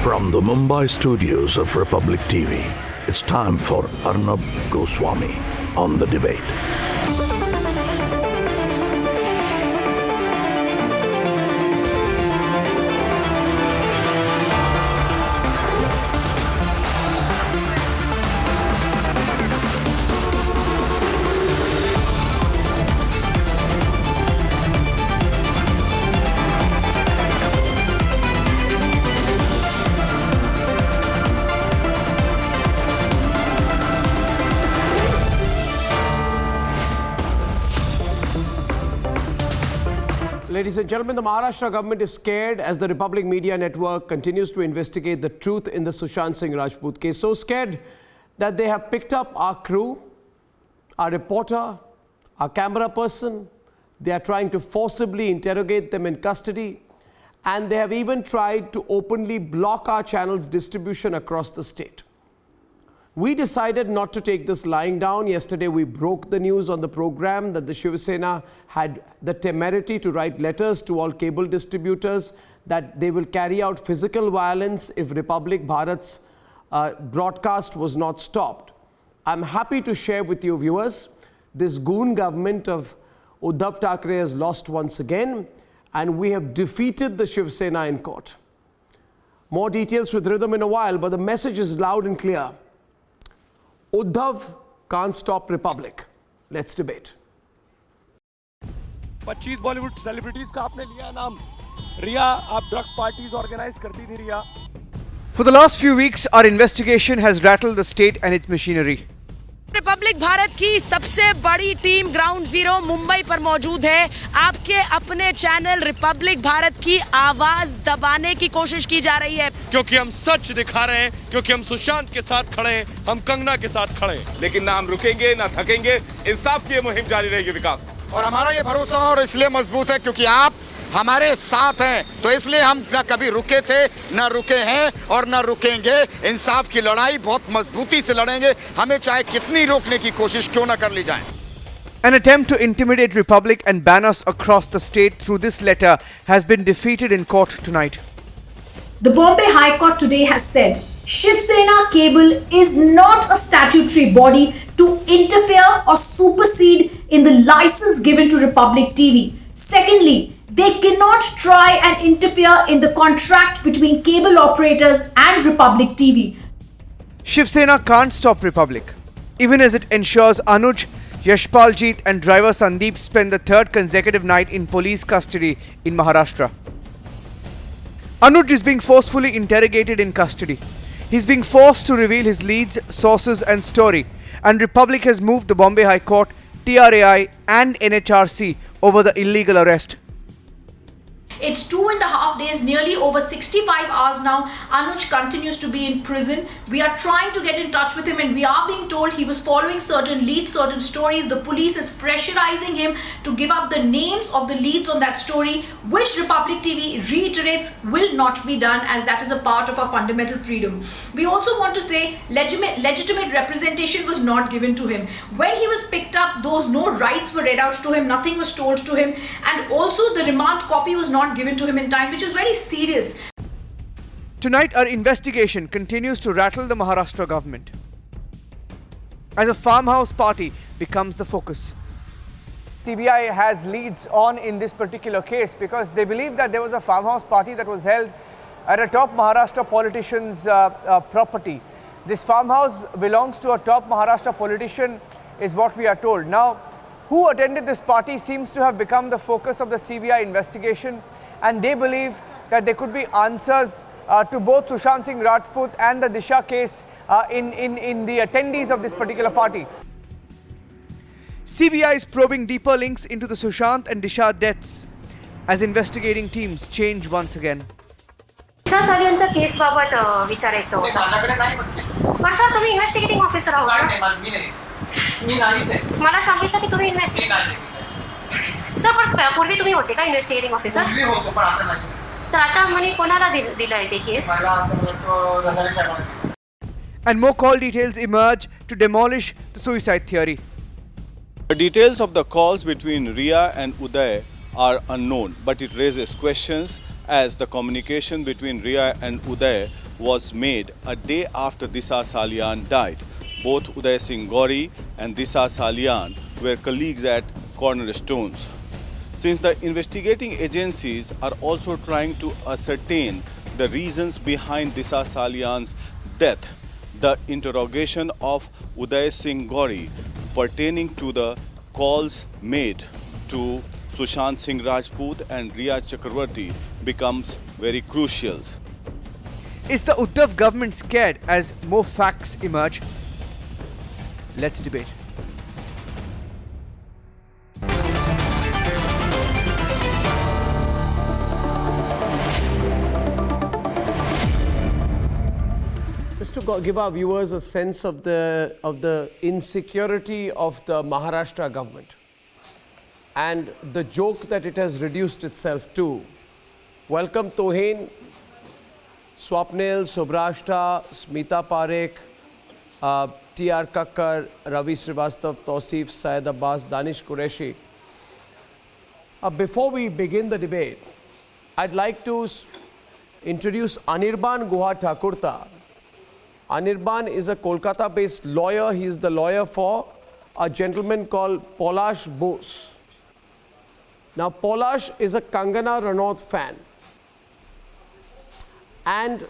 From the Mumbai studios of Republic TV, it's time for Arnab Goswami on The Debate. Ladies and gentlemen, the Maharashtra government is scared as the Republic Media Network continues to investigate the truth in the Sushant Singh Rajput case. So scared that they have picked up our crew, our reporter, our camera person. They are trying to forcibly interrogate them in custody. And they have even tried to openly block our channel's distribution across the state. We decided not to take this lying down. Yesterday, we broke the news on the program that the Shiv Sena had the temerity to write letters to all cable distributors that they will carry out physical violence if Republic Bharat's broadcast was not stopped. I'm happy to share with you, viewers, this goon government of Uddhav Thackeray has lost once again, and we have defeated the Shiv Sena in court. More details with Rhythm in a while, but the message is loud and clear. Uddhav can't stop Republic. Let's debate. 25 Bollywood celebrities का आपने लिया नाम. रिया, आप drugs parties organise करती थी रिया. For the last few weeks, our investigation has rattled the state and its machinery. Republic Bharat की सबसे बड़ी टीम ग्राउंड जीरो मुंबई पर मौजूद है. आपके अपने चैनल रिपब्लिक भारत की आवाज दबाने की कोशिश की जा रही है. क्योंकि हम सच दिखा रहे हैं, क्योंकि हम सुशांत के साथ खड़े हैं, हम कंगना के साथ खड़े हैं. लेकिन ना हम रुकेंगे ना थकेंगे. इंसाफ की ये मुहिम जारी रहेगी विकास. और हमारा ये भरोसा और इसलिए मजबूत है क्योंकि आप हमारे साथ हैं, तो इसलिए हम न कभी रुके थे, न रुके हैं और न रुकेंगे. इंसाफ की लड़ाई बहुत मजबूती से लड़ेंगे, हमें चाहे कितनी रोकने की कोशिश क्यों न कर ली जाए. An attempt to intimidate Republic and ban us across the state through this letter has been defeated in court tonight. The Bombay High Court today has said Shiv Sena Cable is not a statutory body to interfere or supersede in the license given to Republic TV. Secondly, they cannot try and interfere in the contract between cable operators and Republic TV. Shiv Sena can't stop Republic, even as it ensures Anuj, Yashpaljeet and driver Sandeep spend the third consecutive night in police custody in Maharashtra. Anuj is being forcefully interrogated in custody. He's being forced to reveal his leads, sources and story, and Republic has moved the Bombay High Court, TRAI and NHRC over the illegal arrest. It's 2.5 days, nearly over 65 hours now. Anuj continues to be in prison. We are trying to get in touch with him and we are being told he was following certain leads, certain stories. The police is pressurizing him to give up the names of the leads on that story, which Republic TV reiterates will not be done as that is a part of our fundamental freedom. We also want to say legitimate representation was not given to him. When he was picked up, no rights were read out to him, nothing was told to him, and also the remand copy was not given to him in time, which is very serious. Tonight, our investigation continues to rattle the Maharashtra government as a farmhouse party becomes the focus. CBI has leads on in this particular case because they believe that there was a farmhouse party that was held at a top Maharashtra politician's property. This farmhouse belongs to a top Maharashtra politician, is what we are told. Now, who attended this party seems to have become the focus of the CBI investigation, and they believe that there could be answers to both Sushant Singh Rajput and the Disha case in the attendees of this particular party. CBI is probing deeper links into the Sushant and Disha deaths as investigating teams change once again. Disha सालियांचा case बाबत विचारायचं होतं. माझ्याकडे नाही म्हणतेस. पण sir तुम्ही investigating officer आहात नाही मी नाही. मी नाहीच आहे. मला सांगितलं की तुम्ही सर पण पूर्वी तुम्ही होते का इन्व्हेस्टिगेटिंग ऑफिसर? पूर्वी होतो पण आता नाही. तर आता म्हणे कोणाला दिलंय ते केस? मला आता रजाळे साहेबांना. And more call details emerge to demolish the suicide theory. The details of the calls between Riya and Uday are unknown, but it raises questions as the communication between Riya and Uday was made a day after Disha Salian died. Both Uday Singh Gauri and Disha Salian were colleagues at Cornerstones. Since the investigating agencies are also trying to ascertain the reasons behind Disha Salian's death, the interrogation of Uday Singh Gauri pertaining to the calls made to Sushant Singh Rajput and Riya Chakravarti becomes very crucial. Is the Uddhav government scared as more facts emerge? Let's debate. Just to give our viewers a sense of the insecurity of the Maharashtra government and the joke that it has reduced itself to. Welcome Tohen, Swapnil, Subrashta, Smita Parekh, T.R. Kakkar, Ravi Srivastav, Tausif, Syed Abbas, Danish Qureshi. Before we begin the debate, I'd like to introduce Anirban Guha Thakurta. Anirban is a Kolkata-based lawyer. He is the lawyer for a gentleman called Polash Bose. Now, Polash is a Kangana Ranaut fan. And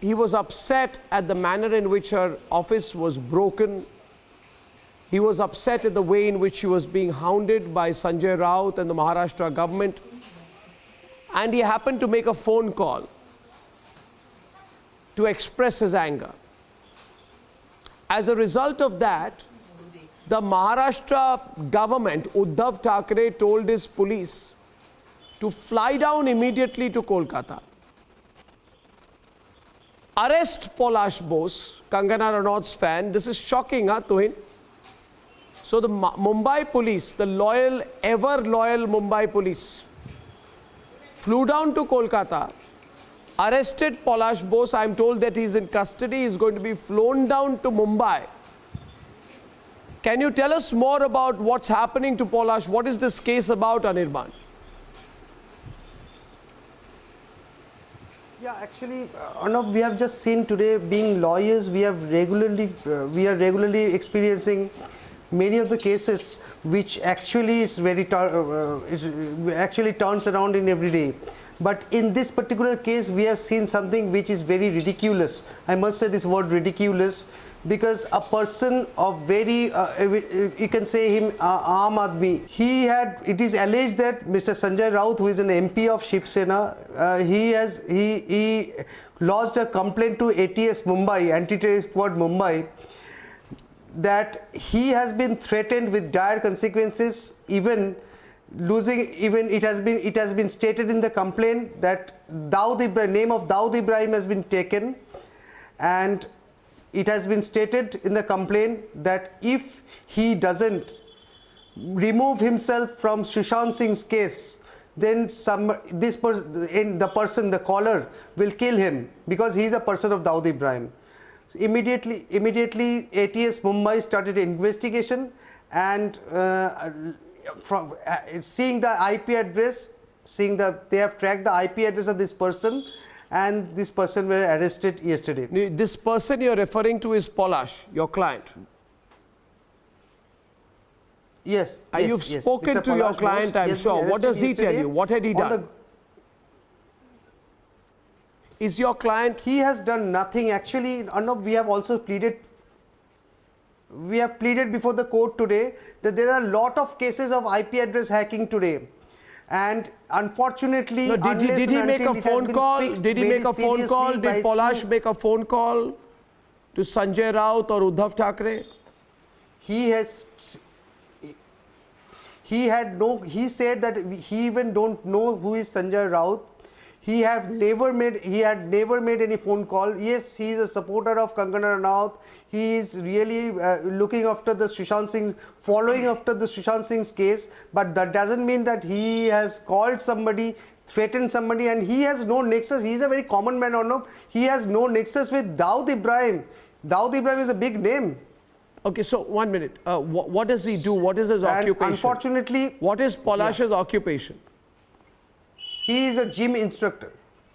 he was upset at the manner in which her office was broken. He was upset at the way in which she was being hounded by Sanjay Raut and the Maharashtra government. And he happened to make a phone call to express his anger. As a result of that, the Maharashtra government, Uddhav Thackeray, told his police to fly down immediately to Kolkata, arrest Polash Bose, Kangana Ranaut's fan. This is shocking, huh, Tuhin? So the Mumbai police, the loyal, ever loyal Mumbai police, flew down to Kolkata, arrested Polash Bose. I am told that he is in custody. He is going to be flown down to Mumbai. Can you tell us more about what's happening to Polash? What is this case about, Anirban? Yeah, actually, Arnab, we have just seen today, being lawyers, we are regularly experiencing many of the cases which actually is actually turns around in every day. But in this particular case, we have seen something which is very ridiculous. I must say this word ridiculous, because a person of very, you can say him, Aam Aadmi, it is alleged that Mr. Sanjay Raut, who is an MP of Shiv Sena, he lodged a complaint to ATS Mumbai, Anti-Terrorist Squad Mumbai, that he has been threatened with dire consequences, even it has been stated in the complaint that name of Dawood Ibrahim has been taken, and it has been stated in the complaint that if he doesn't remove himself from Sushant Singh's case, then the caller will kill him, because he is a person of Dawood Ibrahim. Immediately ATS Mumbai started an investigation, and from seeing the IP address, they have tracked the IP address of this person, and this person were arrested yesterday. This person you are referring to is Polash, your client? Yes. You've spoken to your client, I'm sure. What does he tell you? What had he done? Is your client? He has done nothing. Actually, Arnab, we have also pleaded. We have pleaded before the court today that there are a lot of cases of IP address hacking today. And unfortunately, did he make a phone call? Did he make a phone call? Did Polash make a phone call to Sanjay Raut or Uddhav Thackeray? He said that he even don't know who is Sanjay Raut. He had never made any phone call. Yes, he is a supporter of Kangana Ranaut. He is really looking after the Sushant Singh's, following after the Sushant Singh's case. But that doesn't mean that he has called somebody, threatened somebody, and he has no nexus. He is a very common man, or no? He has no nexus with Dawood Ibrahim. Dawood Ibrahim is a big name. Okay, so 1 minute. What does he do? What is his occupation? Unfortunately, what is Polash's occupation? He is a gym instructor.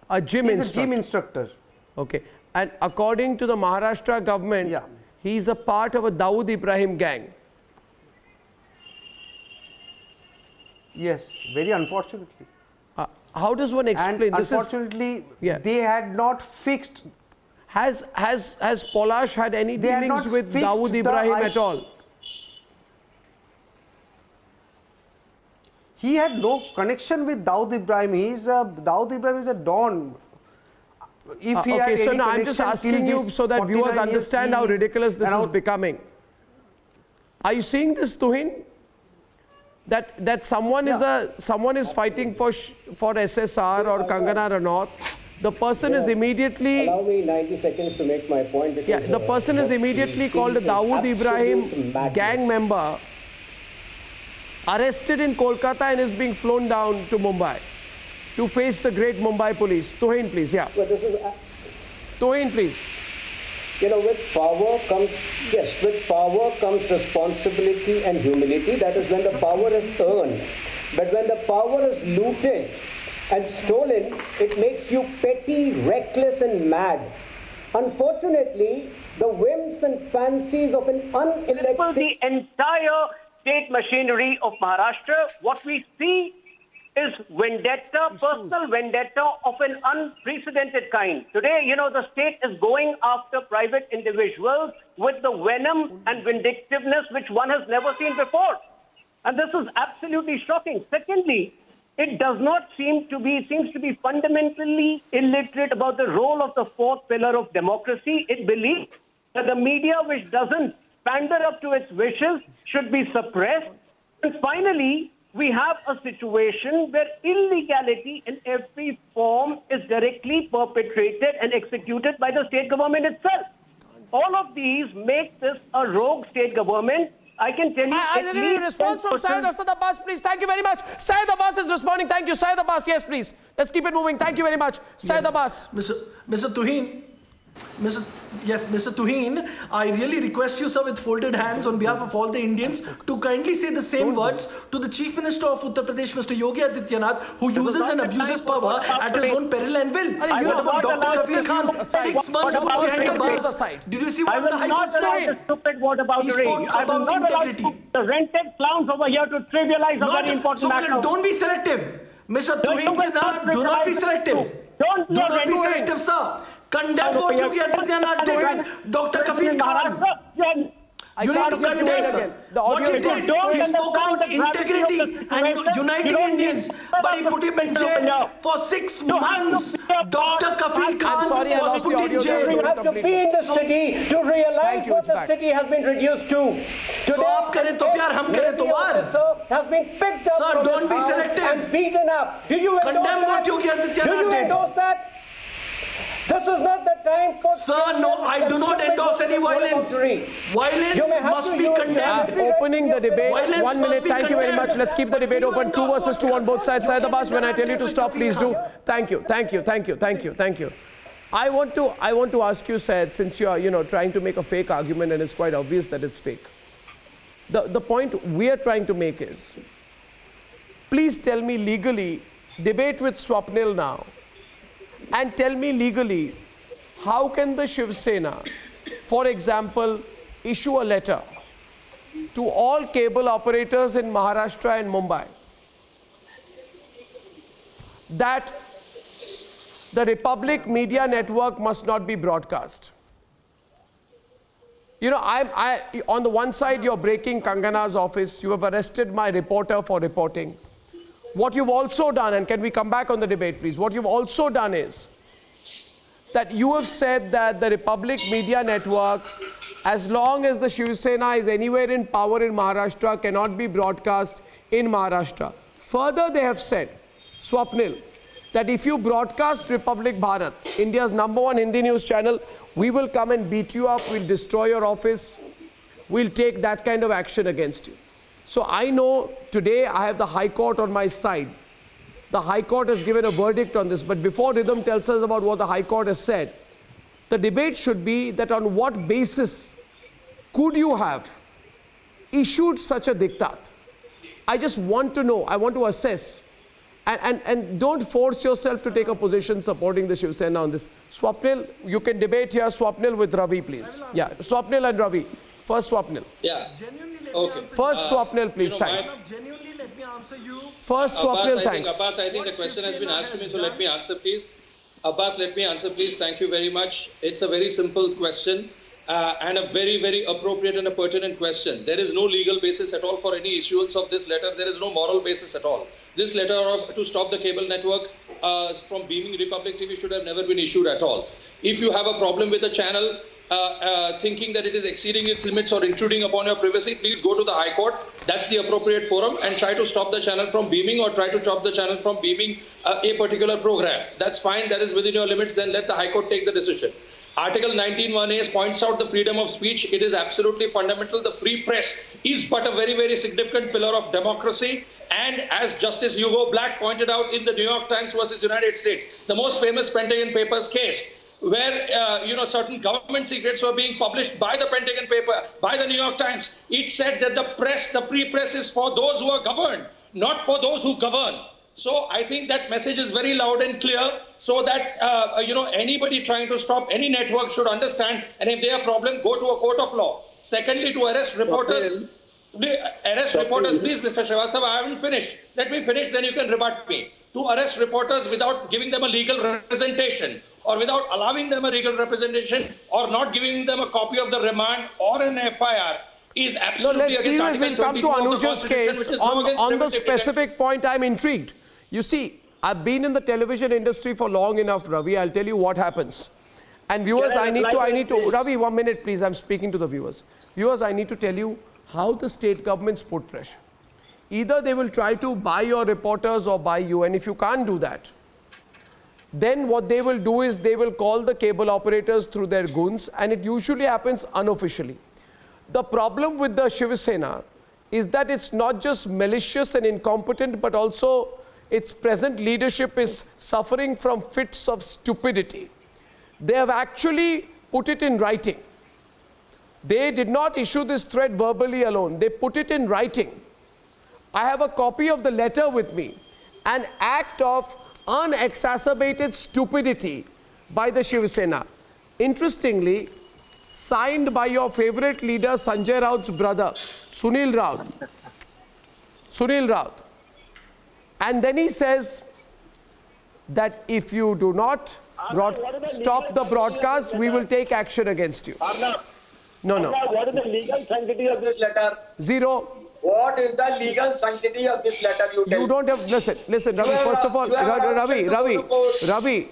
A gym instructor? He is a gym instructor. Okay. And according to the Maharashtra government, he's a part of a Dawood Ibrahim gang. Yes, very unfortunately. How does one explain and this? Unfortunately, they had not fixed. Has Polash had any They had dealings not with fixed Dawood the Ibrahim at all? He had no connection with Dawood Ibrahim. Dawood Ibrahim is a don. If he had Okay, so any now I'm connection just asking till you this so that viewers 49 years, understand how he is ridiculous this is around- becoming. Are you seeing this, Tuhin? That someone is fighting for SSR or Kangana Ranaut. The person is immediately. Allow me 90 seconds to make my point. Because, The person is immediately called a Dawood Ibrahim gang member, arrested in Kolkata and is being flown down to Mumbai to face the great Mumbai police. Tuhin, please. Yeah. But this is, Tuhin, please. with power comes responsibility and humility. That is when the power is earned. But when the power is looted and stolen, it makes you petty, reckless, and mad. Unfortunately, the whims and fancies of an unelected... The entire state machinery of Maharashtra, what we see is vendetta, personal vendetta of an unprecedented kind. Today, the state is going after private individuals with the venom and vindictiveness which one has never seen before. And this is absolutely shocking. Secondly, it does not seems to be fundamentally illiterate about the role of the fourth pillar of democracy. It believes that the media which doesn't pander up to its wishes should be suppressed. And finally, we have a situation where illegality in every form is directly perpetrated and executed by the state government itself. All of these make this a rogue state government. I can tell you. I need a response from Syed Asad Abbas, please. Thank you very much. Syed Abbas is responding. Thank you. Syed Abbas, yes, please. Let's keep it moving. Thank you very much. Syed Abbas. Mr. Tuhin. Mr. Tuhin, I really request you, sir, with folded hands on behalf of all the Indians, to kindly say the same words to the Chief Minister of Uttar Pradesh, Mr. Yogi Adityanath, who uses and abuses power at his own peril and will. What about Dr. Kafil Khan? 6 months put behind the bars. Did you see what the High Court said? He spoke about integrity. The rented clowns over here to trivialize a very important matter. Don't be selective. Mr. Tuhin Siddharth, do not be selective. Do not be selective, sir. Condemn what Yogi Adityanath did with Dr. Kafil Khan. You need to condemn what he did. He spoke about integrity and uniting Indians, but he put him in jail for 6 months. Dr. Kafil Khan was put in jail. You have to be in the city to realize what the city has been reduced to. So आप करें तो प्यार, हम करें तो वार. Has been picked up Sir, don't be selective. and beaten up. Do you condemn what Yogi Adityanath did? Do you endorse that? This is not the time for... Sir, no, I do not endorse any violence. Violence must be condemned. Opening the debate. Violence 1 minute. Thank you very much. Let's keep the debate open. 2 versus 2 on both sides. Syed Abbas, when I tell you to stop, please do. Thank you. I want to ask you, Syed, since you're trying to make a fake argument and it's quite obvious that it's fake. The point we are trying to make is, please tell me legally, debate with Swapnil now, and tell me legally, how can the Shiv Sena, for example, issue a letter to all cable operators in Maharashtra and Mumbai that the Republic Media Network must not be broadcast? On the one side, you're breaking Kangana's office. You have arrested my reporter for reporting. What you've also done, and can we come back on the debate, please? What you've also done is that you have said that the Republic Media Network, as long as the Shiv Sena is anywhere in power in Maharashtra, cannot be broadcast in Maharashtra. Further, they have said, Swapnil, that if you broadcast Republic Bharat, India's #1 Hindi news channel, we will come and beat you up, we'll destroy your office, we'll take that kind of action against you. So I know today I have the High Court on my side. The High Court has given a verdict on this, but before Rhythm tells us about what the High Court has said, the debate should be that on what basis could you have issued such a diktat? I just want to know, I want to assess, And don't force yourself to take a position supporting the Shiv Sena on this. Swapnil, you can debate here. Swapnil with Ravi, please. Yeah, Swapnil and Ravi. First, Swapnil. Yeah. Okay. First, Swapnil, please. Thanks. Genuinely, let me answer you. First, Swapnil, thanks. Abbas, I think the question has been asked to me, so let me answer, please. Abbas, let me answer, please. Thank you very much. It's a very simple question. And a very, very appropriate and a pertinent question. There is no legal basis at all for any issuance of this letter. There is no moral basis at all. This letter to stop the cable network from beaming Republic TV should have never been issued at all. If you have a problem with the channel, thinking that it is exceeding its limits or intruding upon your privacy, please go to the High Court. That's the appropriate forum, and try to stop the channel from beaming or try to stop the channel from beaming a particular program. That's fine. That is within your limits. Then let the High Court take the decision. Article 19(1)(a) points out the freedom of speech. It is absolutely fundamental. The free press is but a very, very significant pillar of democracy. And as Justice Hugo Black pointed out in the New York Times versus United States, the most famous Pentagon Papers case, where certain government secrets were being published by the Pentagon paper, by the New York Times, it said that the free press is for those who are governed, not for those who govern. So I think that message is very loud and clear, so that anybody trying to stop any network should understand, and if they have a problem, go to a court of law. Secondly, to arrest reporters, please, Mr. Srivastava, I haven't finished. Let me finish, then you can rebut me. To arrest reporters without giving them a legal representation, or without allowing them a legal representation, or not giving them a copy of the remand or an FIR, is absolutely against Article 22 we'll come to Anuj's case. On the private specific point, I'm intrigued. You see, I've been in the television industry for long enough, Ravi. I'll tell you what happens. And viewers, I need to, Ravi, 1 minute, please. I'm speaking to the viewers. Viewers, I need to tell you how the state governments put pressure. Either they will try to buy your reporters or buy you. And if you can't do that, then what they will do is they will call the cable operators through their goons. And it usually happens unofficially. The problem with the Shiv Sena is that it's not just malicious and incompetent, but also its present leadership is suffering from fits of stupidity. They have actually put it in writing. They did not issue this threat verbally alone. They put it in writing. I have a copy of the letter with me. An act of unexacerbated stupidity by the Shiv Sena. Interestingly, signed by your favorite leader, Sanjay Raut's brother, Sunil Raut. Sunil Raut. And then he says that if you do not stop the broadcast, we will take action against you. No. What is the legal sanctity of this letter? Zero. What is the legal sanctity of this letter? You don't have, listen, Ravi, first of all, Ravi,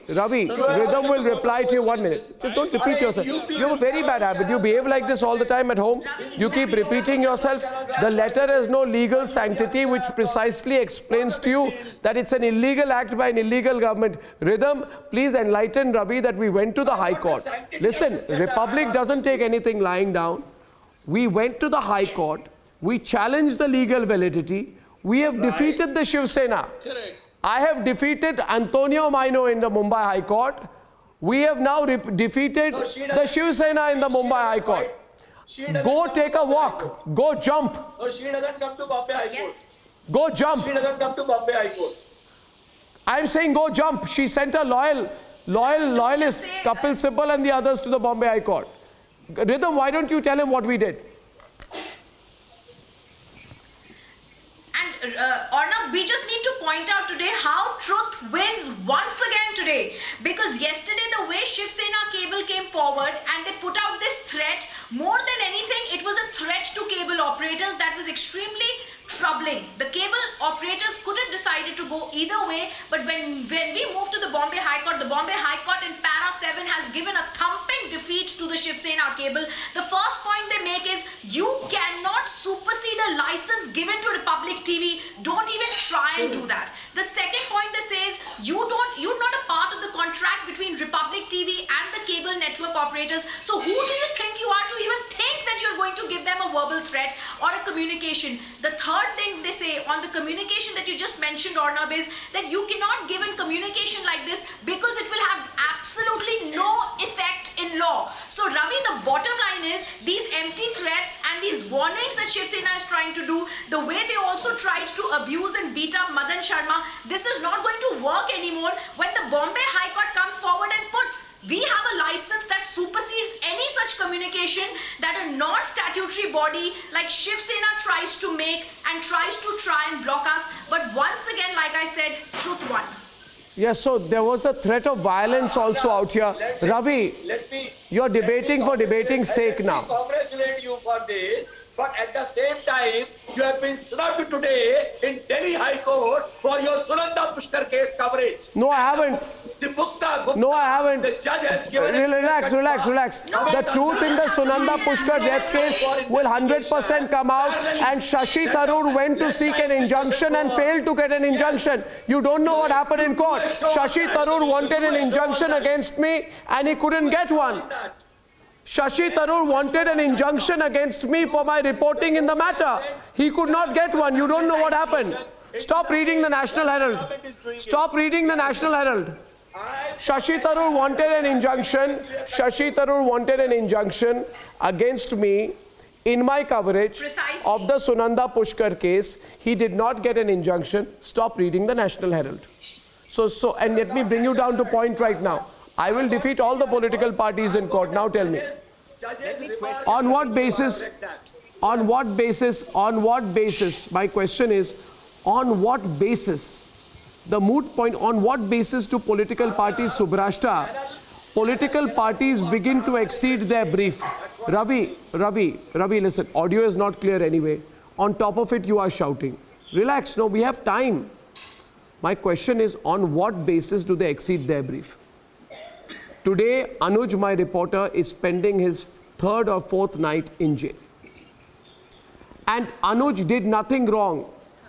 Rhythm will reply to you 1 minute. Just don't repeat yourself. You have a very bad habit. You behave like this all the time at home. You keep repeating yourself. The letter has no legal sanctity, which precisely explains to you that it's an illegal act by an illegal government. Rhythm, please enlighten Ravi that we went to the High Court. Listen, Republic doesn't take anything lying down. We went to the High Court. We challenged the legal validity. We have defeated the Shiv Sena. Correct. I have defeated Antonio Maino in the Mumbai High Court. We have now defeated the Shiv Sena in the Mumbai High Court. Go take a walk. Go jump. No, she doesn't come to Bombay High Court. Go jump. She doesn't come to Bombay High Court. I'm saying go jump. She sent her loyalists, Kapil Sibal and the others to the Bombay High Court. Rhythm, why don't you tell him what we did? Arnab, we just need to point out today how truth wins once again today. Because yesterday the way Shiv Sena cable came forward and they put out this threat, more than anything, it was a threat to cable operators that was extremely troubling. The cable operators could have decided to go either way, but when we moved to the Bombay High Court in Para 7 has given a thumping defeat to the Shiv Sena cable. The first point they make is you cannot supersede a license given to Republic TV. Don't even try and do that. The second point they say is you're not a part of the contract between Republic TV and the cable network operators. So who do you think you are to even think that you're going to give them a verbal threat or a communication? The third thing they say on the communication that you just mentioned, Arnab, is that you cannot give in communication like this because it will have absolutely no effect in law. So Ravi, the bottom line is these empty threats and these warnings that Shiv Sena is trying to do, the way they also tried to abuse and beat up Madan Sharma. This is not going to work anymore when the Bombay High Court comes forward and puts, we have a license that supersedes any such communication that a non-statutory body like Shiv Sena tries to make and tries to try and block us. But once again, like I said, truth won. Yes, so there was a threat of violence also out here. Ravi, you're debating for debating's sake now. Let me congratulate you for this, but at the same time, you have been snubbed today in Delhi High Court for your Sunanda Pushkar case coverage. No, I haven't. No, I haven't. The judge has given Relax. The truth in the Sunanda Pushkar death case will 100% come out, and Shashi Tharoor went to seek an injunction and failed to get an injunction. You don't know what happened in court. Shashi Tharoor wanted an injunction against me and he couldn't get one. Shashi Tharoor wanted an injunction against me for my reporting in the matter. He could not get one. You don't know what happened. Stop reading the National Herald. Stop reading the National Herald. Shashi Tharoor wanted an injunction. Shashi Tharoor wanted an injunction against me in my coverage of the Sunanda Pushkar case. He did not get an injunction. Stop reading the National Herald. And let me bring you down to point right now. I will defeat all the political parties in court. Now tell me, on what basis, my question is, on what basis, the moot point, on what basis do political parties, Subrashta, political parties begin to exceed their brief? Ravi, listen, audio is not clear anyway. On top of it, you are shouting. Relax, no, we have time. My question is, on what basis do they exceed their brief? Today, Anuj, my reporter, is spending his third or fourth night in jail. And Anuj did nothing wrong.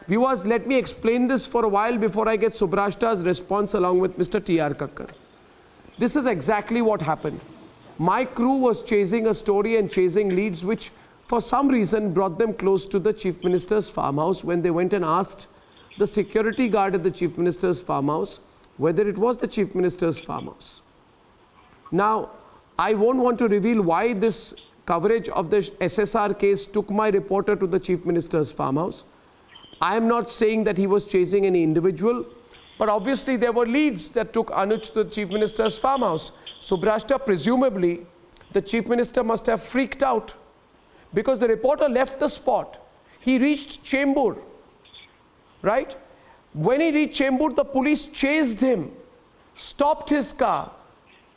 Viewers, let me explain this for a while before I get Subrashta's response along with Mr. T.R. Kakkar. This is exactly what happened. My crew was chasing a story and chasing leads which for some reason brought them close to the Chief Minister's farmhouse when they went and asked the security guard at the Chief Minister's farmhouse whether it was the Chief Minister's farmhouse. Now, I won't want to reveal why this coverage of the SSR case took my reporter to the Chief Minister's farmhouse. I am not saying that he was chasing any individual, but obviously there were leads that took Anuj to the Chief Minister's farmhouse. Subrashta, presumably, the Chief Minister must have freaked out because the reporter left the spot. He reached Chembur, right? When he reached Chembur, the police chased him, stopped his car,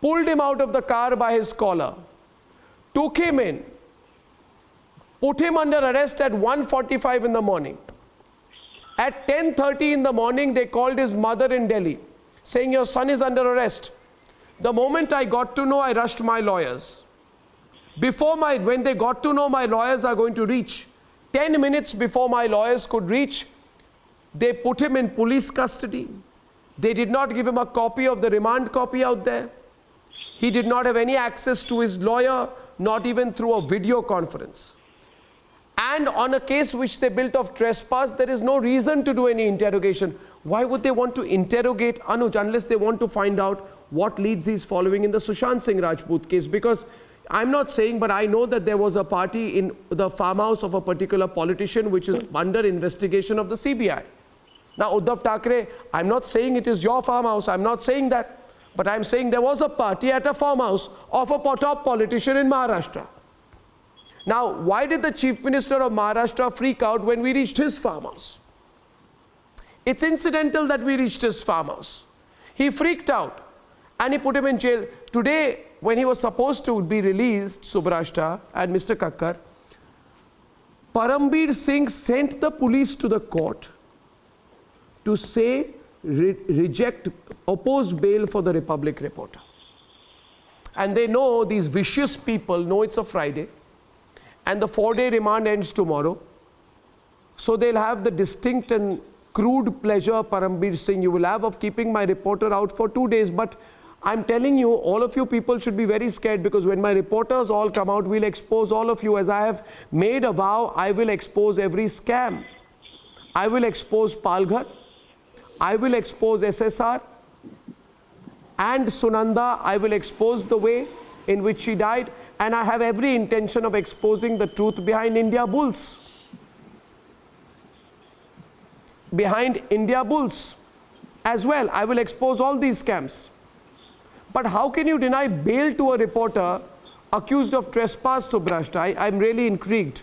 pulled him out of the car by his collar, took him in, put him under arrest at 1:45 in the morning. At 10:30 in the morning, they called his mother in Delhi, saying, your son is under arrest. The moment I got to know, I rushed my lawyers. When they got to know my lawyers are going to reach, 10 minutes before my lawyers could reach, they put him in police custody. They did not give him a copy of the remand copy out there. He did not have any access to his lawyer, not even through a video conference. And on a case which they built of trespass, there is no reason to do any interrogation. Why would they want to interrogate Anuj unless they want to find out what leads he's following in the Sushant Singh Rajput case? Because I'm not saying, but I know that there was a party in the farmhouse of a particular politician which is under investigation of the CBI. Now, Uddhav Thackeray, I'm not saying it is your farmhouse, I'm not saying that. But I'm saying there was a party at a farmhouse of a top politician in Maharashtra. Now, why did the Chief Minister of Maharashtra freak out when we reached his farmhouse? It's incidental that we reached his farmhouse. He freaked out and he put him in jail. Today, when he was supposed to be released, Subrashta and Mr. Kakkar, Parambir Singh sent the police to the court to say, oppose bail for the Republic reporter. And they know, these vicious people know it's a Friday and the 4-day remand ends tomorrow. So they'll have the distinct and crude pleasure, Parambir Singh, you will have of keeping my reporter out for 2 days. But I'm telling you, all of you people should be very scared because when my reporters all come out, we'll expose all of you. As I have made a vow, I will expose every scam. I will expose Palghar. I will expose SSR and Sunanda. I will expose the way in which she died, and I have every intention of exposing the truth behind India Bulls. behind India Bulls as well. I will expose all these scams. But how can you deny bail to a reporter accused of trespass, Subrashta? I'm really intrigued.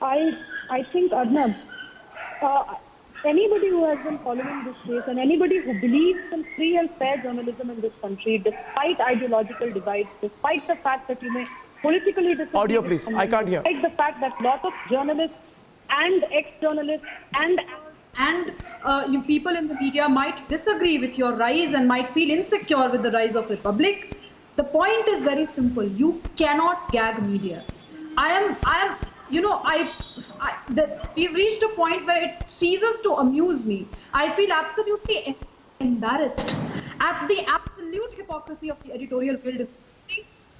I think, Arnab, anybody who has been following this case and anybody who believes in free and fair journalism in this country, despite ideological divides, despite the fact that you may politically disagree. Audio, please. I can't hear. Despite the fact that lots of journalists and ex-journalists and you people in the media might disagree with your rise and might feel insecure with the rise of Republic. The point is very simple. You cannot gag media. We've reached a point where it ceases to amuse me. I feel absolutely embarrassed at the absolute hypocrisy of the editorial guild,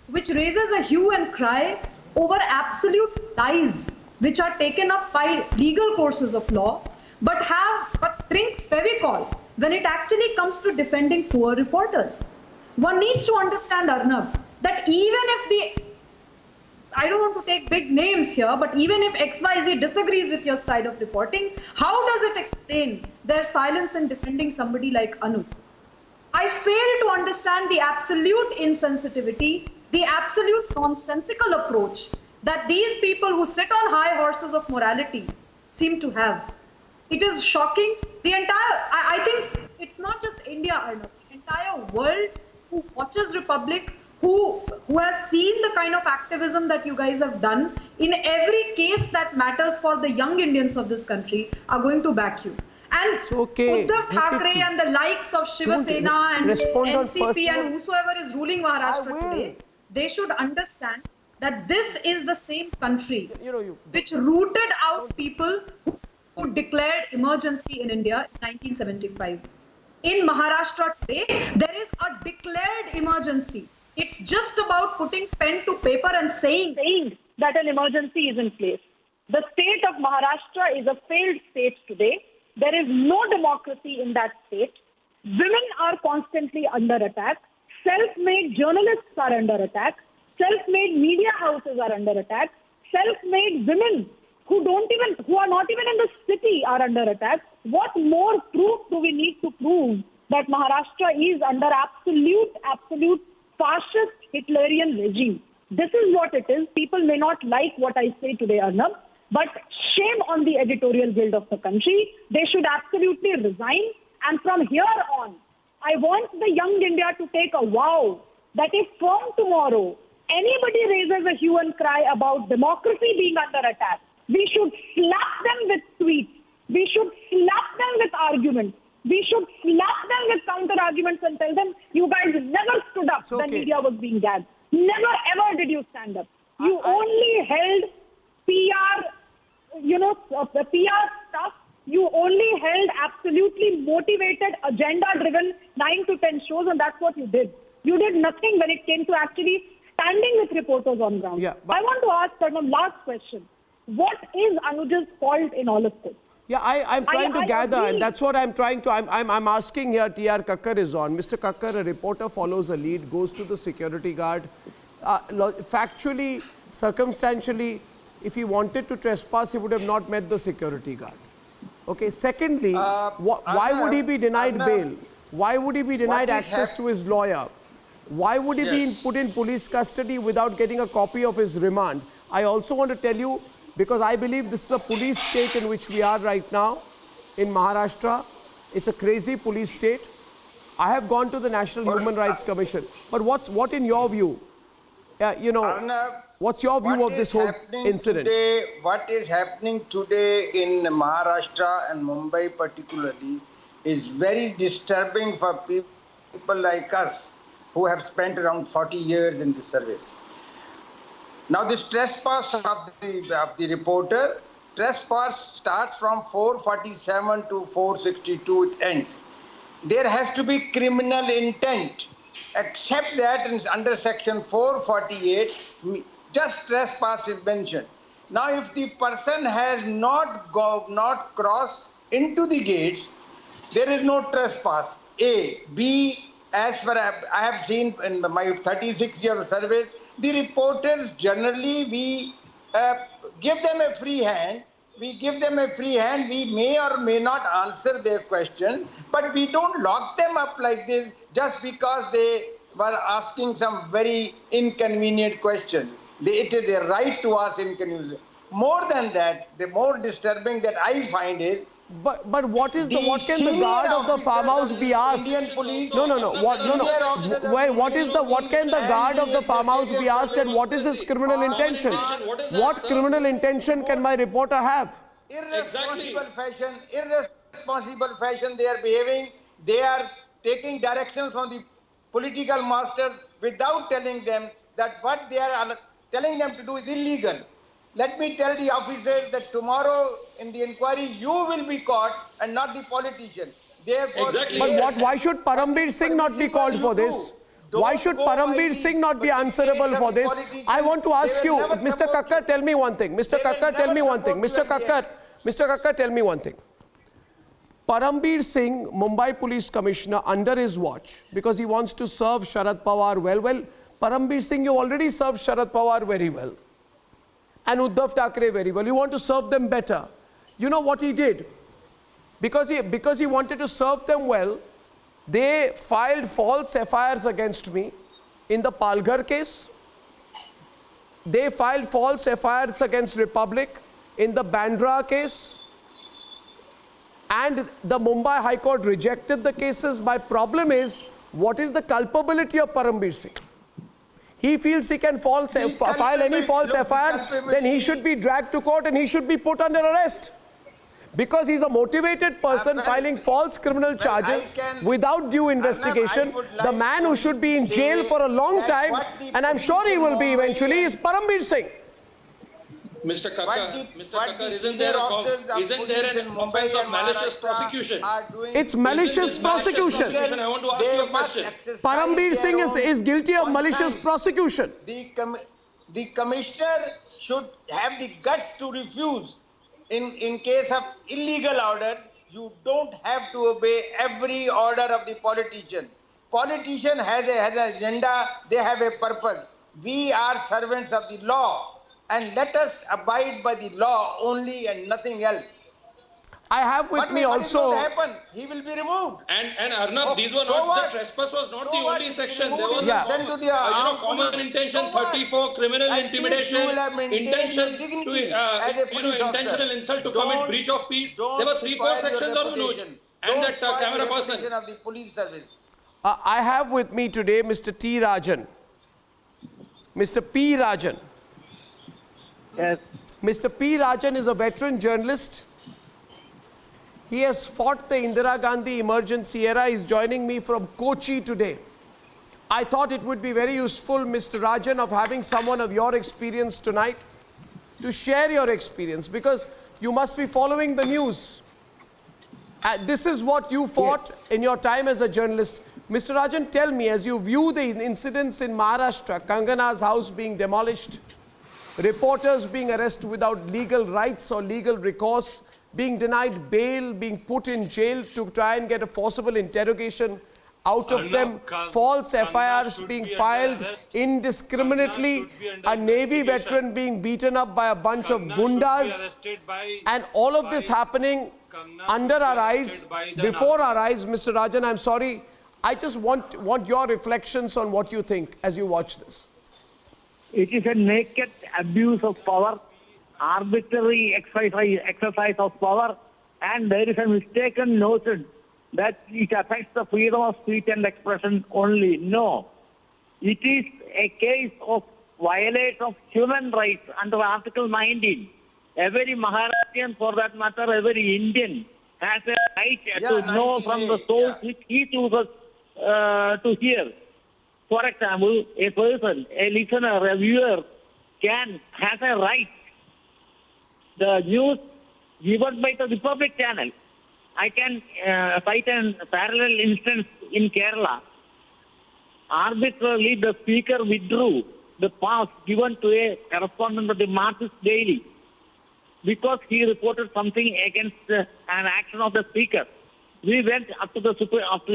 which raises a hue and cry over absolute lies which are taken up by legal courses of law, but drink Fevicol when it actually comes to defending poor reporters. One needs to understand, Arnab, that even if I don't want to take big names here, but even if XYZ disagrees with your style of reporting, how does it explain their silence in defending somebody like Anuj? I fail to understand the absolute insensitivity, the absolute nonsensical approach that these people who sit on high horses of morality seem to have. It is shocking. I think it's not just India, Arnab, the entire world who watches Republic, who has seen the kind of activism that you guys have done in every case that matters for the young Indians of this country are going to back you. And Uddhav Thackeray and the likes of Shiva Sena and NCP and whosoever is ruling Maharashtra today, they should understand that this is the same country which rooted out people who declared emergency in India in 1975. In Maharashtra today, there is a declared emergency. It's just about putting pen to paper and saying that an emergency is in place. The state of Maharashtra is a failed state today. There is no democracy in that state. Women are constantly under attack. Self-made journalists are under attack. Self-made media houses are under attack. Self-made women who are not even in the city are under attack. What more proof do we need to prove that Maharashtra is under absolute fascist Hitlerian regime? This is what it is. People may not like what I say today, Arnab, but shame on the editorial guild of the country. They should absolutely resign. And from here on, I want the young India to take a vow that if from tomorrow anybody raises a hue and cry about democracy being under attack, we should slap them with tweets. We should slap them with arguments. We should slap them with counter-arguments and tell them, you guys never stood up when media was being gagged. Never ever did you stand up. You only held PR, PR stuff. You only held absolutely motivated, agenda-driven 9 to 10 shows, and that's what you did. You did nothing when it came to actually standing with reporters on ground. I want to ask Arnab, last question. What is Anuj's fault in all of this? Yeah, I'm trying to gather, and that's what I'm trying to. I'm asking here. T.R. Kakkar is on. Mr. Kakkar, a reporter follows a lead, goes to the security guard. Factually, circumstantially, if he wanted to trespass, he would have not met the security guard. Okay. Secondly, why would he be denied bail? Why would he be denied access to his lawyer? Why would he be put in police custody without getting a copy of his remand? I also want to tell you, because I believe this is a police state in which we are right now in Maharashtra. It's a crazy police state. I have gone to the National Human Rights Commission. But what in your view, Arnab, what's your view of this whole incident? What is happening today in Maharashtra and Mumbai particularly is very disturbing for people like us who have spent around 40 years in this service. Now this trespass of the reporter, trespass starts from 447 to 462, it ends. There has to be criminal intent, except that under section 448, just trespass is mentioned. Now if the person has not crossed into the gates, there is no trespass. A. B. As far as I have seen in my 36 years of service, the reporters generally, we give them a free hand. we give them a free hand. We may or may not answer their questions, but we don't lock them up like this just because they were asking some very inconvenient questions. It is their right to ask inconvenient. More than that, the more disturbing that I find is. But what can the guard of the farmhouse be asked? Indian police. No. What can the guard of the farmhouse be asked, and what is his criminal intention? What criminal intention can my reporter have? Irresponsible fashion they are behaving. They are taking directions from the political masters without telling them that what they are telling them to do is illegal. Let me tell the officers that tomorrow in the inquiry you will be caught and not the politician. Therefore, But why should Parambir Singh not be called for this? Why should Parambir Singh not be answerable for this? I want to ask you, Mr. Kakkar, tell me one thing. Mr. Kakkar, tell me one thing. Mr. Kakkar, tell me one thing. Parambir Singh, Mumbai Police Commissioner, under his watch, because he wants to serve Sharad Pawar well. Well, Parambir Singh, you already served Sharad Pawar very well. And Uddhav Thackeray very well. You want to serve them better. You know what he did? Because he wanted to serve them well, they filed false FIRs against me in the Palghar case. They filed false FIRs against Republic in the Bandra case. And the Mumbai High Court rejected the cases. My problem is, what is the culpability of Parambir Singh? He feels he can file any false FIRs, then he should be dragged to court and he should be put under arrest. Because he's a motivated person filing false criminal charges without due investigation. The man who should be in jail for a long time, and I'm sure he will be eventually, is Parambir Singh. Mr. Kakkar, isn't there an offense of malicious prosecution? It's malicious prosecution. I want to ask you a question. Parambir Singh is guilty of malicious prosecution. The commissioner should have the guts to refuse. In case of illegal orders, you don't have to obey every order of the politician. Politician has an agenda, they have a purpose. We are servants of the law. And let us abide by the law only and nothing else. I have with me also. What will happen? He will be removed. And Arnab, these were not the trespass was not the only section. There was common intention 34, criminal intimidation, intention to intentional insult to commit breach of peace. There were 3-4 sections on Manoj and that camera person. Of the police service. I have with me today Mr. T. Rajan. Mr. P. Rajan. Yes. Mr. P. Rajan is a veteran journalist. He has fought the Indira Gandhi emergency era. He is joining me from Kochi today. I thought it would be very useful, Mr. Rajan, of having someone of your experience tonight to share your experience, because you must be following the news. This is what you fought in your time as a journalist. Mr. Rajan, tell me, as you view the incidents in Maharashtra, Kangana's house being demolished, reporters being arrested without legal rights or legal recourse, being denied bail, being put in jail to try and get a forcible interrogation out of them, false FIRs being filed indiscriminately, a Navy veteran being beaten up by a bunch of gundas, and all of this happening under our eyes, before our eyes. Mr. Rajan, I'm sorry, I just want your reflections on what you think as you watch this. It is a naked abuse of power, arbitrary exercise of power, and there is a mistaken notion that it affects the freedom of speech and expression only. No. It is a case of violation of human rights under Article 19. Every Maharashtrian, for that matter, every Indian has a right to know from the source which he chooses to hear. For example, a person, a listener, a viewer has a right. The news given by the Republic channel. I can cite a parallel instance in Kerala. Arbitrarily, the speaker withdrew the pass given to a correspondent of the Marxist Daily because he reported something against an action of the speaker. We went up to the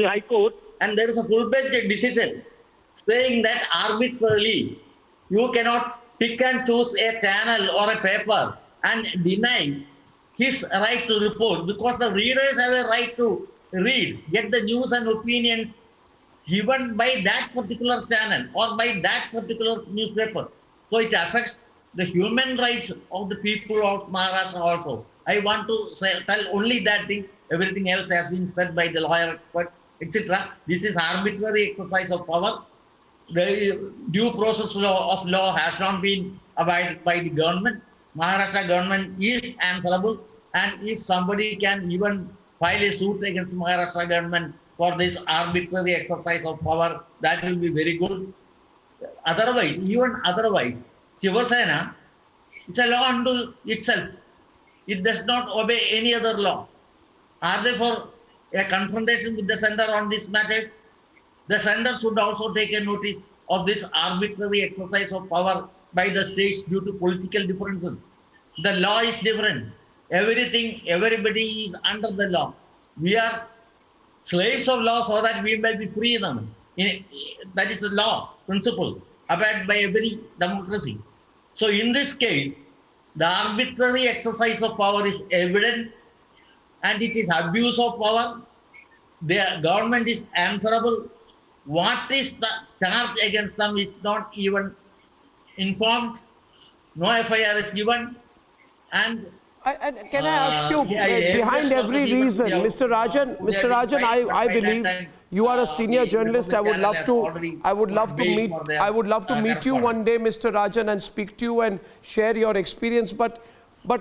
High Court, and there is a full-fledged decision saying that arbitrarily you cannot pick and choose a channel or a paper and deny his right to report, because the readers have a right to read, get the news and opinions given by that particular channel or by that particular newspaper. So it affects the human rights of the people of Maharashtra also. I want to tell only that thing. Everything else has been said by the lawyer experts, etc. This is arbitrary exercise of power. The due process of law has not been abided by the government. Maharashtra government is answerable, and if somebody can even file a suit against Maharashtra government for this arbitrary exercise of power, that will be very good. Otherwise, even otherwise, Shiva Sena is a law unto itself. It does not obey any other law. Are they for a confrontation with the center on this matter? The center should also take a notice of this arbitrary exercise of power by the states due to political differences. The law is different. Everybody is under the law. We are slaves of law so that we may be free them. That is the law principle abided by every democracy. So in this case, the arbitrary exercise of power is evident, and it is abuse of power. The government is answerable. What is the charge against them is not even informed. No FIR is given. And can I ask you, behind every reason, Mr. Rajan, I believe you are a senior journalist. I would love to meet you one day, Mr. Rajan, and speak to you and share your experience. But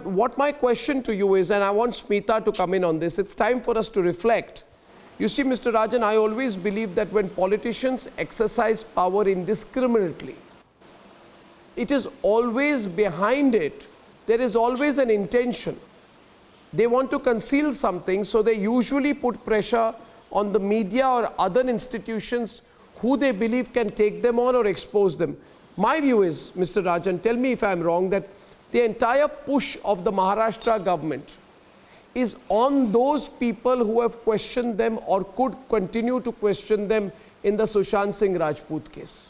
what my question to you is, and I want Smita to come in on this, it's time for us to reflect. You see, Mr. Rajan, I always believe that when politicians exercise power indiscriminately, it is always behind it. There is always an intention. They want to conceal something, so they usually put pressure on the media or other institutions who they believe can take them on or expose them. My view is, Mr. Rajan, tell me if I'm wrong, that the entire push of the Maharashtra government is on those people who have questioned them or could continue to question them in the Sushant Singh Rajput case.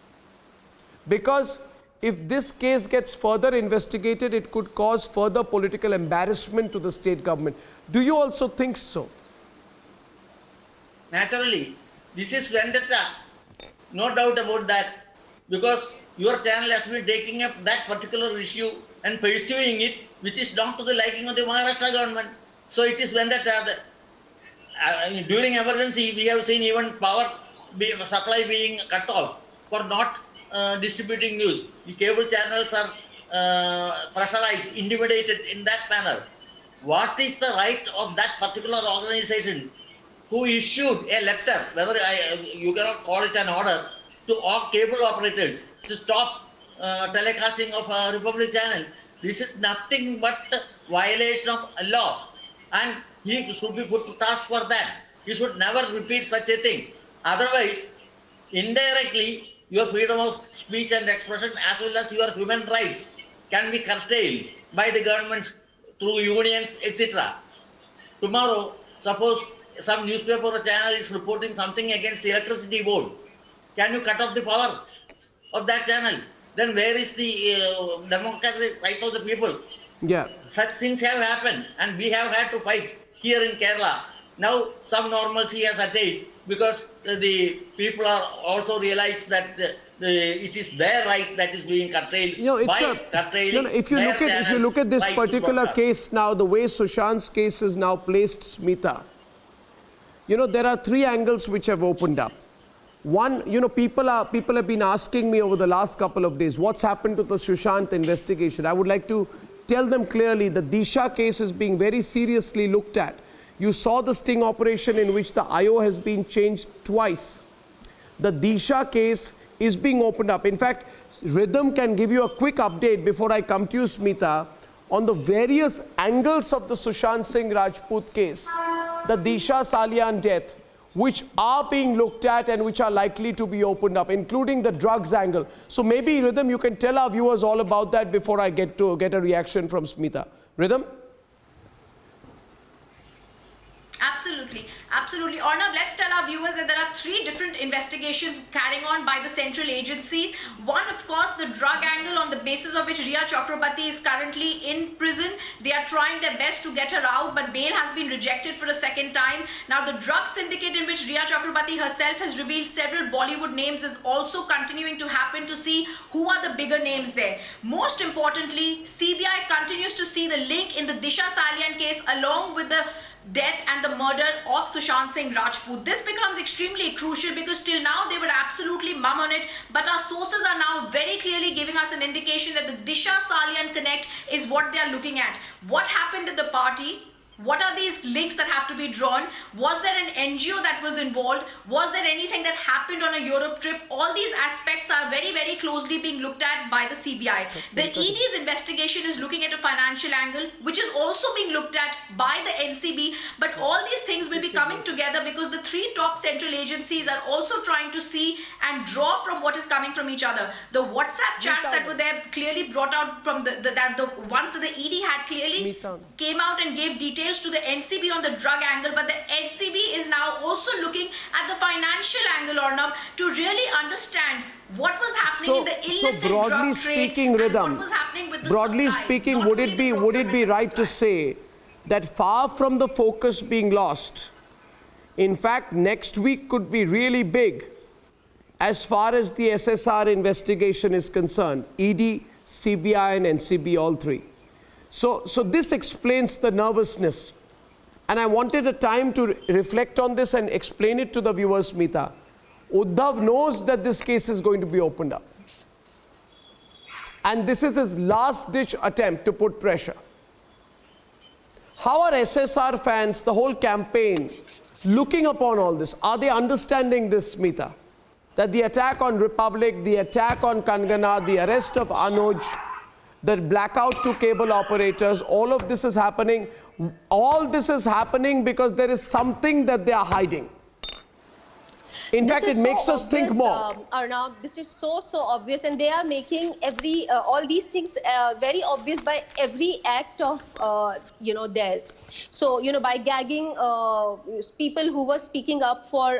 Because if this case gets further investigated, it could cause further political embarrassment to the state government. Do you also think so? Naturally, this is vendetta. No doubt about that. Because your channel has been taking up that particular issue and pursuing it, which is not to the liking of the Maharashtra government. So it is vendetta. During emergency, we have seen even power supply being cut off for not distributing news. The cable channels are pressurized, intimidated in that manner. What is the right of that particular organization who issued a letter, whether you cannot call it an order, to all cable operators to stop telecasting of Republic channel? This is nothing but violation of law, and he should be put to task for that. He should never repeat such a thing. Otherwise, indirectly, your freedom of speech and expression as well as your human rights can be curtailed by the governments through unions, etc. Tomorrow, suppose some newspaper or channel is reporting something against the electricity board. Can you cut off the power of that channel? Then where is the democratic rights of the people? Yeah. Such things have happened, and we have had to fight here in Kerala. Now some normalcy has attained because the people are also realized that it is their right that is being curtailed. If you look at this particular case now, the way Sushant's case is now placed, Smita, there are three angles which have opened up. One, people have been asking me over the last couple of days, what's happened to the Sushant investigation? I would like to tell them clearly the Disha case is being very seriously looked at. You saw the sting operation in which the IO has been changed twice. The Disha case is being opened up. In fact, Rhythm can give you a quick update before I come to you, Smita, on the various angles of the Sushant Singh Rajput case, the Disha Salian death, which are being looked at and which are likely to be opened up, including the drugs angle. So maybe, Rhythm, you can tell our viewers all about that before I get a reaction from Smita. Rhythm? Absolutely. Absolutely. Arnab, let's tell our viewers that there are 3 different investigations carrying on by the central agencies. One, of course, the drug angle on the basis of which Rhea Chakrabarti is currently in prison. They are trying their best to get her out, but bail has been rejected for a second time. Now, the drug syndicate in which Rhea Chakrabarti herself has revealed several Bollywood names is also continuing to happen to see who are the bigger names there. Most importantly, CBI continues to see the link in the Disha Salian case along with the death and the murder of Sushant Singh Rajput. This becomes extremely crucial because till now they were absolutely mum on it, but our sources are now very clearly giving us an indication that the Disha Salian connect is what they are looking at. What happened at the party? What are these links that have to be drawn? Was there an NGO that was involved? Was there anything that happened on a Europe trip? All these aspects are very, very closely being looked at by the CBI. The ED's investigation is looking at a financial angle, which is also being looked at by the NCB. But all these things will be coming together because the 3 top central agencies are also trying to see and draw from what is coming from each other. The WhatsApp chats that were there clearly brought out from the ones that the ED had clearly came out and gave details to the NCB on the drug angle, but the NCB is now also looking at the financial angle, Arnab, to really understand what was happening in the illicit broadly drug speaking, trade Rhythm, and what was happening with the broadly supply, speaking, not would only it the be right to say that far from the focus being lost, in fact, next week could be really big as far as the SSR investigation is concerned, ED, CBI and NCB, all 3. So this explains the nervousness. And I wanted a time to reflect on this and explain it to the viewers, Smita. Uddhav knows that this case is going to be opened up. And this is his last-ditch attempt to put pressure. How are SSR fans, the whole campaign, looking upon all this? Are they understanding this, Smita? That the attack on Republic, the attack on Kangana, the arrest of Anuj, the blackout to cable operators, all of this is happening. All this is happening because there is something that they are hiding. In fact, it makes us think more. Arnab, this is so obvious, and they are making all these things very obvious by every act of theirs. So by gagging people who were speaking up for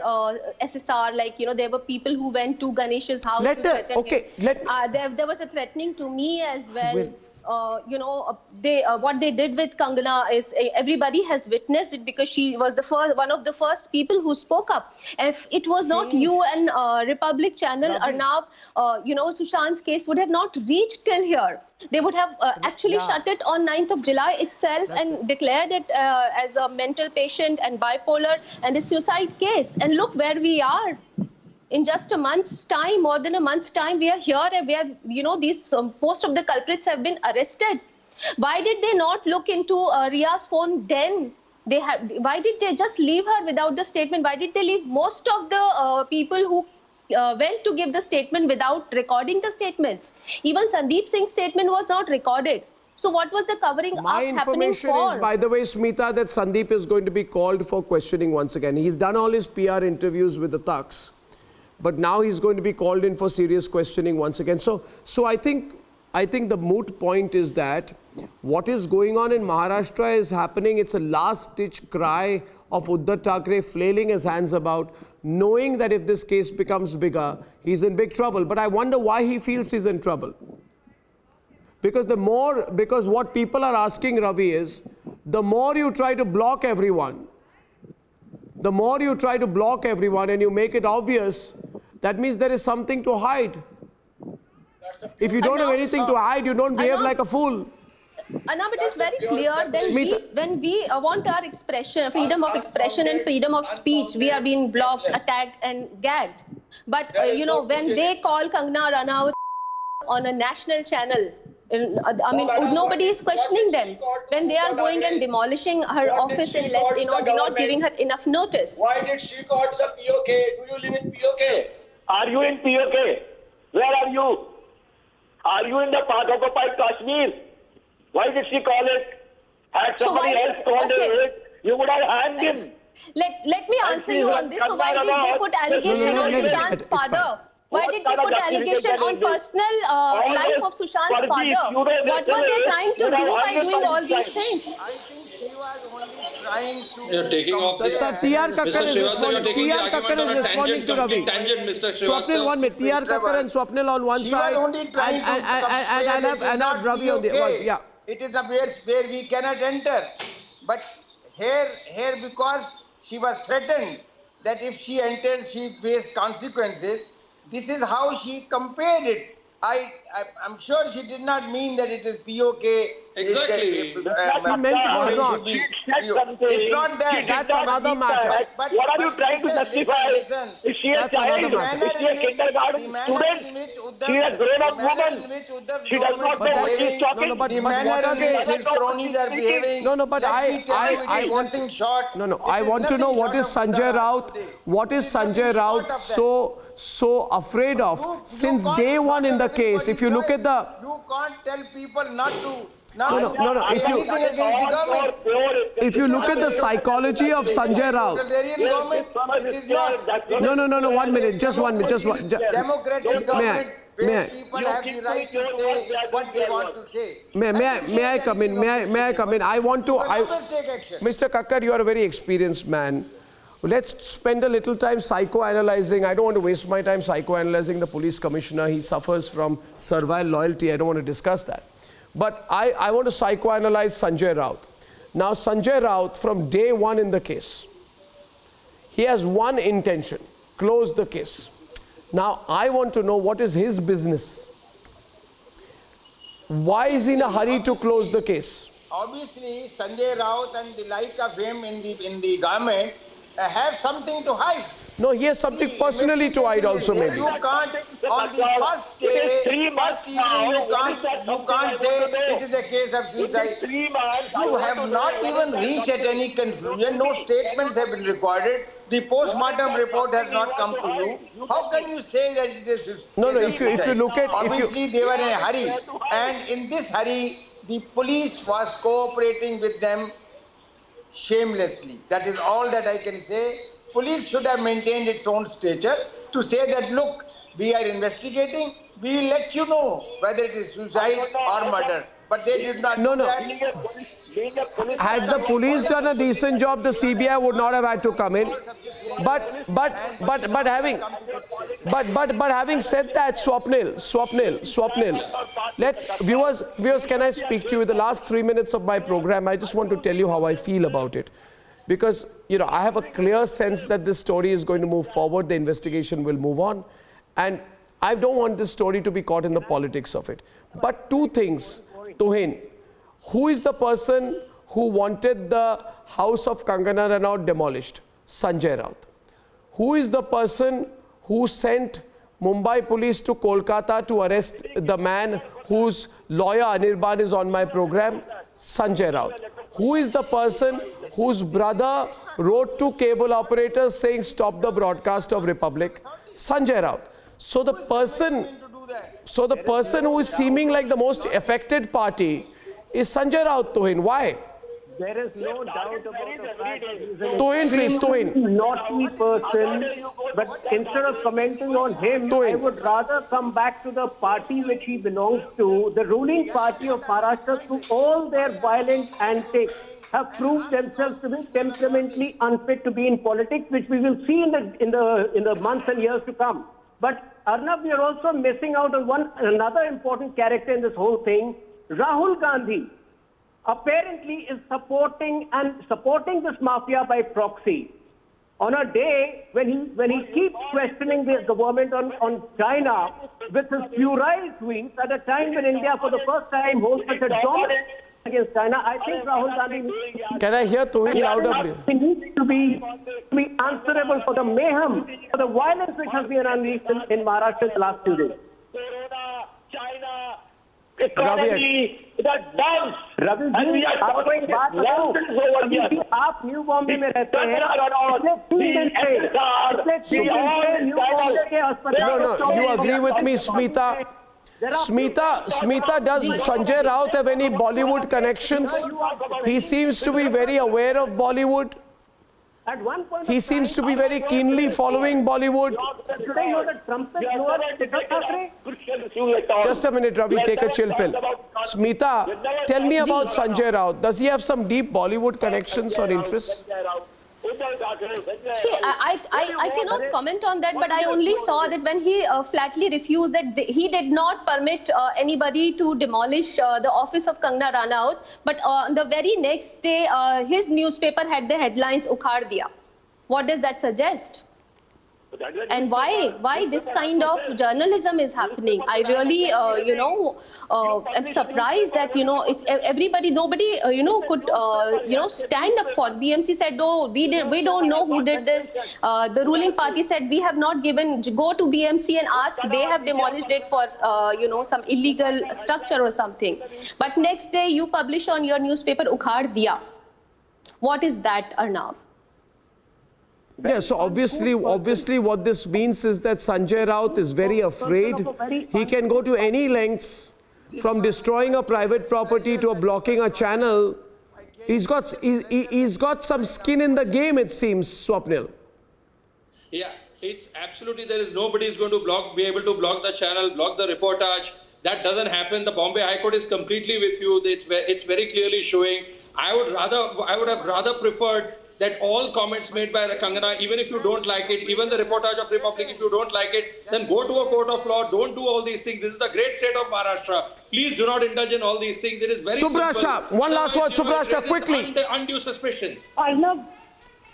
SSR, like there were people who went to Ganesh's house to threaten him. There was a threatening to me as well. What they did with Kangana is everybody has witnessed it because she was one of the first people who spoke up. If it was not you and Republic Channel, Arnab, Sushant's case would have not reached till here. They would have actually shut it on 9th of July itself and declared it as a mental patient and bipolar and a suicide case. And look where we are. In just a month's time, more than a month's time, we are here and we have, most of the culprits have been arrested. Why did they not look into Rhea's phone then? Why did they just leave her without the statement? Why did they leave most of the people who went to give the statement without recording the statements? Even Sandeep Singh's statement was not recorded. So what was the covering up happening for? My information is, by the way, Smita, that Sandeep is going to be called for questioning once again. He's done all his PR interviews with the Thugs. But now he's going to be called in for serious questioning once again. So I think the moot point is that what is going on in Maharashtra is happening. It's a last-ditch cry of Uddhav Thackeray flailing his hands about, knowing that if this case becomes bigger, he's in big trouble. But I wonder why he feels he's in trouble. Because what people are asking, Ravi, is the more you try to block everyone, and you make it obvious, that means there is something to hide. If you don't have anything to hide, you don't behave like a fool. Anam, it is very clear that when we want our expression, freedom of expression and freedom of speech, we are being blocked, attacked and gagged. But, when they call Kangana Ranaut on a national channel, nobody is questioning them. When they are going and demolishing her office in less, they're not giving her enough notice. Why did she call the POK? Do you live in POK? Are you in POK? Where are you? Are you in the part of Kashmir? Why did she call it? Had somebody else called it, you would have hanged him. Let me answer you on this. So why did they put allegation on Sushant's father? Why did they put allegation on personal life of Sushant's father? What were they trying to do by doing all these things? I think he was only trying to You're taking off the... T.R. Kakkar is Mr. Srivastava, you're responding. taking T.R. the Kakkar argument on is a responding to Ravi. tangent, Mr. Swapnil, Srivastava. 1 minute. T.R. Kakkar and Swapnil on one She side. was only trying to And have Ravi on the other. Yeah. It is a where we cannot enter. But here because she was threatened that if she entered, she faced consequences. This is how she compared it. I'm sure she did not mean that it is POK. Exactly. She meant it was not. It's not that. That's another matter. But What are you trying to justify? Is she a That's child? another matter. Is she a kindergarten student? She is a grown-up woman. She does not know what she is talking. No, but the what manner are in they? which his cronies are behaving. No, but I want nothing short. No. I want to know what is Sanjay Raut. What is Sanjay Raut so afraid of since day one in the case? If you look at the... You can't tell people not to... No. If you look at the psychology of Sanjay Raut... No. 1 minute. Just one minute. Democratic government where people have the right to say what they want to say. May I come in? May I come in? I want to... Mr. Kakkar, you are a very experienced man. Let's spend a little time psychoanalyzing. I don't want to waste my time psychoanalyzing the police commissioner. He suffers from servile loyalty. I don't want to discuss that. But I want to psychoanalyze Sanjay Raut. Now, Sanjay Raut, from day one in the case, he has one intention: close the case. Now, I want to know what is his business. Why is he in a hurry to close the case? Obviously, Sanjay Raut and the like of him in the government have something to hide. No, he has something personally to hide also, maybe. You can't, on the first day, first evening, you can't say it is a case of suicide. You have not even reached at any conclusion. No statements have been recorded. The post-mortem report has not come to you. How can you say that it is suicide? No, if you look at... Obviously, they were in a hurry. And in this hurry, the police was cooperating with them shamelessly. That is all that I can say. Police should have maintained its own stature to say that, look, we are investigating, we will let you know whether it is suicide or murder. But they did not do that. Had the police done a decent job, the CBI would not have had to come in. But having said that, Swapnil, viewers, can I speak to you? The last 3 minutes of my program, I just want to tell you how I feel about it. Because, I have a clear sense that this story is going to move forward, the investigation will move on. And I don't want this story to be caught in the politics of it. But two things, Tuhin. Who is the person who wanted the house of Kangana Ranaut demolished? Sanjay Raut. Who is the person who sent Mumbai police to Kolkata to arrest the man whose lawyer Anirban is on my program? Sanjay Raut. Who is the person whose brother wrote to cable operators saying stop the broadcast of Republic? Sanjay Raut. So the person who is seeming like the most affected party is Sanjay Raut, Tuhin. Why? There is no doubt about the fact that he's Tuhin, please, Tuhin. naughty person. But instead of commenting on him, I would rather come back to the party which he belongs to. The ruling party of Maharashtra, through all their violent antics, have proved themselves to be temperamentally unfit to be in politics, which we will see in the months and years to come. But Arnab, we are also missing out on another important character in this whole thing. Rahul Gandhi apparently is supporting this mafia by proxy. On a day when he keeps questioning the government on China with his puerile tweets at a time when India for the first time holds such a dominant against China, I think Rahul Gandhi... Can I hear Tuhin louder, please? He needs to be answerable for the mayhem, for the violence which has been unleashed in Maharashtra in the last 2 days. Corona, China, economy, the dumps. Ravi ji, आपको एक बात बताऊं, आप new Bombay में रहते हैं, पिछले 3 दिन से न्यू बॉम्बे के अस्पताल... No, you agree with me, Smita? Smita, does Sanjay Raut have any Bollywood connections? He seems to be very aware of Bollywood. At one point he seems to be very keenly following Bollywood. Today you are the trumpet blower, Uddhav Thackeray. Just a minute, Ravi, take a chill pill. Smita, tell me about Sanjay Raut. Does he have some deep Bollywood connections or interests? See, I cannot comment on that, but I only saw that when he flatly refused that he did not permit anybody to demolish the office of Kangana Ranaut, but on the very next day, his newspaper had the headlines "Ukhad diya." What does that suggest? And why this kind of journalism is happening? I really, am surprised that, if everybody, nobody, could, stand up for. BMC said, no, we don't know who did this. The ruling party said, we have not given, go to BMC and ask, they have demolished it for, some illegal structure or something. But next day you publish on your newspaper, Ukhad diya. What is that, Arnav? Yeah, so obviously what this means is that Sanjay Raut is very afraid. He can go to any lengths, from destroying a private property to blocking a channel. He's got some skin in the game, it seems, Swapnil. Yeah, it's absolutely, there is nobody is going to be able to block the channel, block the reportage. That doesn't happen. The Bombay High Court is completely with you. It's very clearly showing. I would have rather preferred that all comments made by Kangana, even if you don't like it, even the reportage of Republic, if you don't like it, then go to a court of law. Don't do all these things. This is the great state of Maharashtra. Please do not indulge in all these things. It is very Subrasha, simple. one last word, Subrasha, quickly. Undue suspicions. Arnav,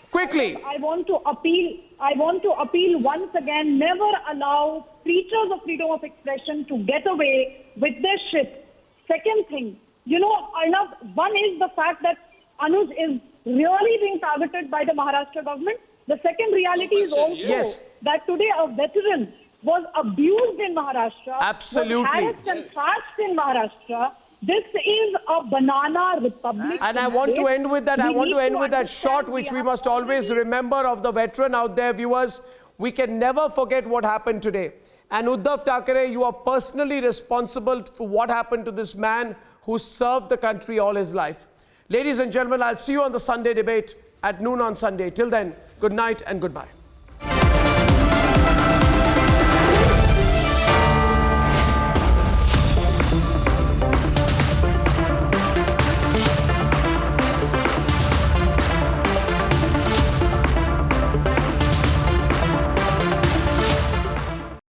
quickly. I want to appeal once again, never allow preachers of freedom of expression to get away with their shit. Second thing, Arnav, one is the fact that Anuj is really being targeted by the Maharashtra government. The second reality is also that today a veteran was abused in Maharashtra, absolutely, was harassed and thrashed in Maharashtra. This is a banana republic. And I want to end with that. I want to end with that shot which we must always remember of the veteran out there, viewers. We can never forget what happened today. And Uddhav Thackeray, you are personally responsible for what happened to this man who served the country all his life. Ladies and gentlemen, I'll see you on the Sunday debate at noon on Sunday. Till then, good night and goodbye.